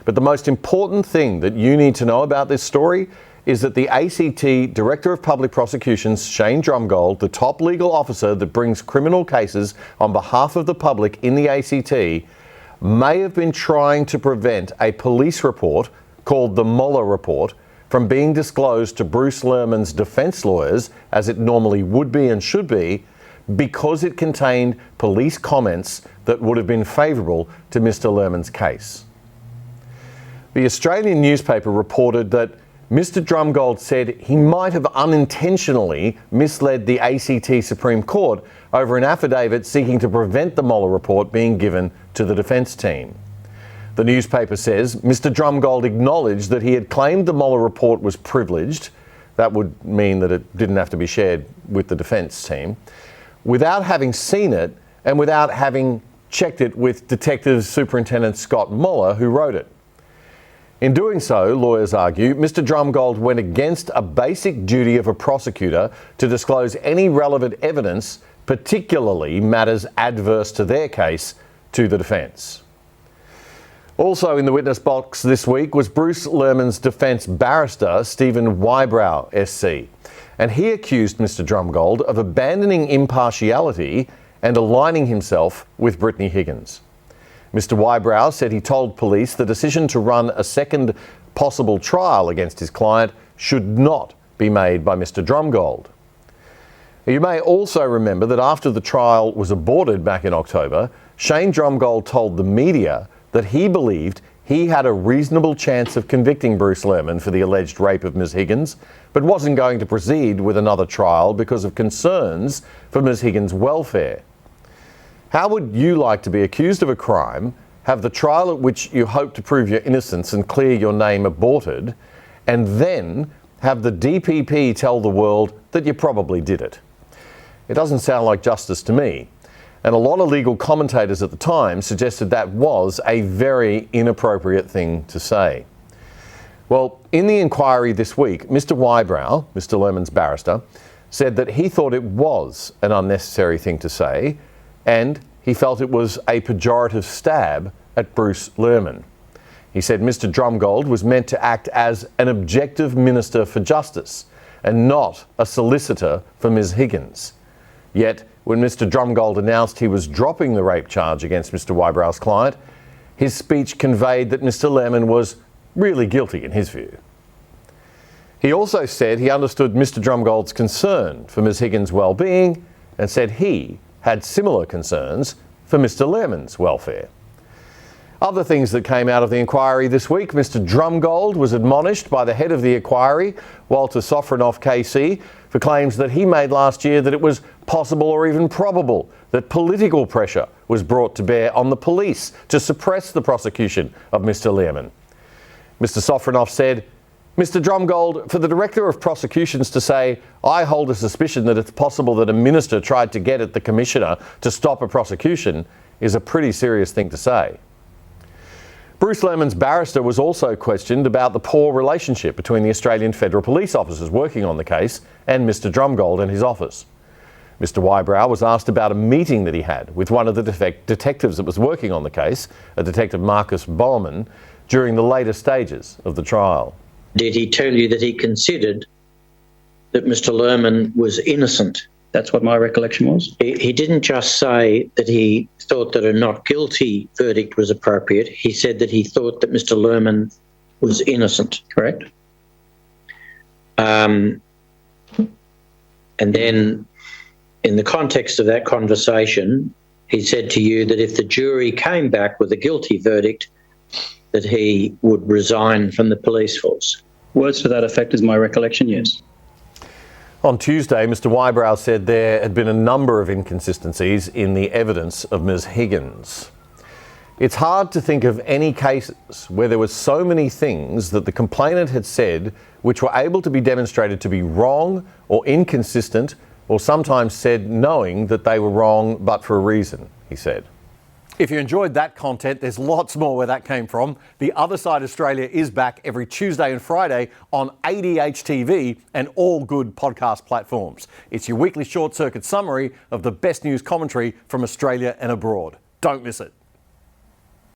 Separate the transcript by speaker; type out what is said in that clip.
Speaker 1: But the most important thing that you need to know about this story is that the ACT Director of Public Prosecutions, Shane Drumgold, the top legal officer that brings criminal cases on behalf of the public in the ACT, may have been trying to prevent a police report called the Mueller report from being disclosed to Bruce Lehrmann's defence lawyers, as it normally would be and should be, because it contained police comments that would have been favourable to Mr. Lehrmann's case. The Australian newspaper reported that Mr. Drumgold said he might have unintentionally misled the ACT Supreme Court over an affidavit seeking to prevent the Mueller report being given to the defence team. The newspaper says Mr. Drumgold acknowledged that he had claimed the Mueller report was privileged. That would mean that it didn't have to be shared with the defence team, without having seen it and without having checked it with Detective Superintendent Scott Mueller, who wrote it. In doing so, lawyers argue, Mr. Drumgold went against a basic duty of a prosecutor to disclose any relevant evidence, particularly matters adverse to their case, to the defence. Also in the witness box this week was Bruce Lehrmann's defence barrister, Stephen Whybrow SC, and he accused Mr. Drumgold of abandoning impartiality and aligning himself with Brittany Higgins. Mr. Whybrow said he told police the decision to run a second possible trial against his client should not be made by Mr. Drumgold. You may also remember that after the trial was aborted back in October, Shane Drumgold told the media that he believed he had a reasonable chance of convicting Bruce Lehrmann for the alleged rape of Ms. Higgins, but wasn't going to proceed with another trial because of concerns for Ms. Higgins' welfare. How would you like to be accused of a crime, have the trial at which you hope to prove your innocence and clear your name aborted, and then have the DPP tell the world that you probably did it? It doesn't sound like justice to me. And a lot of legal commentators at the time suggested that was a very inappropriate thing to say. Well, in the inquiry this week, Mr. Whybrow, Mr. Lehrmann's barrister, said that he thought it was an unnecessary thing to say, and he felt it was a pejorative stab at Bruce Lehrmann. He said Mr. Drumgold was meant to act as an objective minister for justice and not a solicitor for Ms. Higgins. Yet, when Mr. Drumgold announced he was dropping the rape charge against Mr. Whybrow's client, his speech conveyed that Mr. Lehrmann was really guilty in his view. He also said he understood Mr. Drumgold's concern for Ms. Higgins' well-being and said he had similar concerns for Mr. Lehrmann's welfare. Other things that came out of the inquiry this week: Mr. Drumgold was admonished by the head of the inquiry, Walter Sofronoff KC, for claims that he made last year that it was possible or even probable that political pressure was brought to bear on the police to suppress the prosecution of Mr. Lehrmann. Mr. Sofronoff said, Mr. Drumgold, for the Director of Prosecutions to say, I hold a suspicion that it's possible that a minister tried to get at the Commissioner to stop a prosecution, is a pretty serious thing to say. Bruce Lehrmann's barrister was also questioned about the poor relationship between the Australian federal police officers working on the case and Mr. Drumgold and his office. Mr. Whybrow was asked about a meeting that he had with one of the detectives that was working on the case, a Detective Marcus Bowman, during the later stages of the trial.
Speaker 2: Did he tell you that he considered that Mr. Lehrmann was innocent?
Speaker 3: That's what my recollection was.
Speaker 2: He didn't just say that he thought that a not guilty verdict was appropriate. He said that he thought that Mr. Lehrmann was innocent.
Speaker 3: Correct.
Speaker 2: And then in the context of that conversation, he said to you that if the jury came back with a guilty verdict, that he would resign from the police force.
Speaker 3: Words to that effect is my recollection, yes.
Speaker 1: On Tuesday, Mr. Whybrow said there had been a number of inconsistencies in the evidence of Ms. Higgins. It's hard to think of any cases where there were so many things that the complainant had said which were able to be demonstrated to be wrong or inconsistent, or sometimes said knowing that they were wrong but for a reason, he said. If you enjoyed that content, there's lots more where that came from. The Other Side Australia is back every Tuesday and Friday on ADH TV and all good podcast platforms. It's your weekly short circuit summary of the best news commentary from Australia and abroad. Don't miss it.